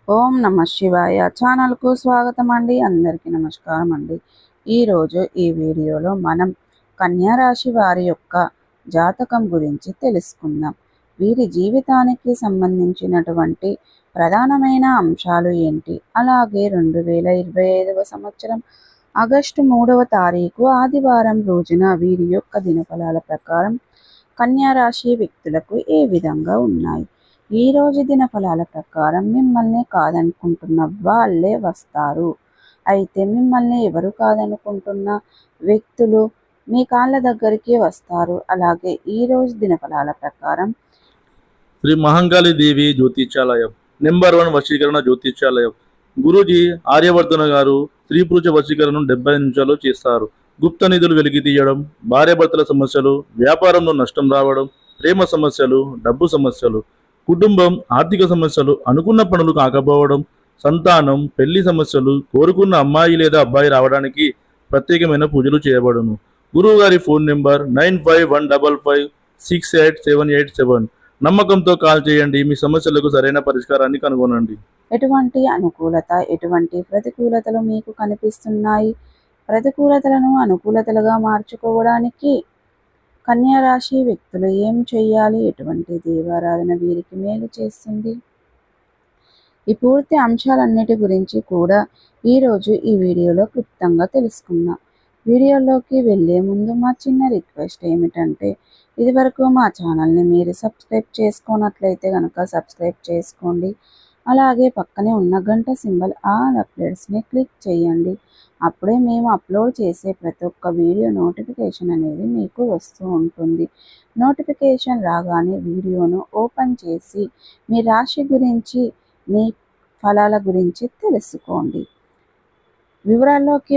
ఓం నమ శివాయ ఛానల్కు స్వాగతం అండి. అందరికీ నమస్కారం అండి. ఈరోజు ఈ వీడియోలో మనం కన్యా రాశి వారి యొక్క జాతకం గురించి తెలుసుకుందాం. వీరి జీవితానికి సంబంధించినటువంటి ప్రధానమైన అంశాలు ఏంటి, అలాగే 2025వ సంవత్సరం ఆగస్టు 3వ తారీఖు ఆదివారం రోజున వీరి యొక్క దినఫలాల ప్రకారం కన్యా రాశి వ్యక్తులకు ఏ విధంగా ఉన్నాయి. ఈ రోజు దినఫలాల ప్రకారం మిమ్మల్ని కాదనుకుంటున్న వాళ్ళే వస్తారు. అయితే మిమ్మల్ని ఎవరు కాదనుకుంటున్న వ్యక్తులు మీ కాళ్ళ దగ్గరికి వస్తారు. అలాగే ఈ రోజు దినఫలాల ప్రకారం శ్రీ మహంకాళి దేవి జ్యోతిష్యాలయం నెంబర్ 1 వశీకరణ జ్యోతిష్యాలయం. గురూజీ ఆర్యవర్ధన గారు స్త్రీ పురుష వశీకరణను 70 నిమిషాల్లో చేస్తారు. గుప్త నిధులు వెలికి తీయడం, భార్యాభర్తల సమస్యలు, వ్యాపారంలో నష్టం రావడం, ప్రేమ సమస్యలు, డబ్బు సమస్యలు, కుటుంబం, ఆర్థిక సమస్యలు, అనుకున్న పనులు కాకపోవడం, సంతానం, పెళ్లి సమస్యలు, కోరుకున్న అమ్మాయి లేదా అబ్బాయి రావడానికి ప్రత్యేకమైన పూజలు చేయబడును. గురువు గారి ఫోన్ నెంబర్ 9515568787. నమ్మకంతో కాల్ చేయండి. మీ సమస్యలకు సరైన పరిష్కారాన్ని కనుగొనండి. ఎటువంటి అనుకూలత, ఎటువంటి ప్రతికూలతలు మీకు కనిపిస్తున్నాయి? ప్రతికూలతలను అనుకూలతలుగా మార్చుకోవడానికి కన్యా రాశి వ్యక్తులు ఏం చేయాలి? ఎటువంటి దేవారాధన వీరికి మేలు చేస్తుంది? ఈ పూర్తి అంశాలన్నిటి గురించి కూడా ఈరోజు ఈ వీడియోలో క్లుప్తంగా తెలుసుకుందాం. వీడియోలోకి వెళ్ళే ముందు మా చిన్న రిక్వెస్ట్ ఏమిటంటే, ఇదివరకు మా ఛానల్ని మీరు సబ్స్క్రైబ్ చేసుకున్నట్లయితే కనుక సబ్స్క్రైబ్ చేసుకోండి. అలాగే పక్కనే ఉన్న గంట సింబల్ ఆల్ అప్డేట్స్ని క్లిక్ చేయండి. అప్పుడే మేము అప్లోడ్ చేసే ప్రతి ఒక్క వీడియో నోటిఫికేషన్ అనేది మీకు వస్తూ ఉంటుంది. నోటిఫికేషన్ రాగానే వీడియోను ఓపెన్ చేసి మీ రాశి గురించి, మీ ఫలాల గురించి తెలుసుకోండి. వివరాల్లోకి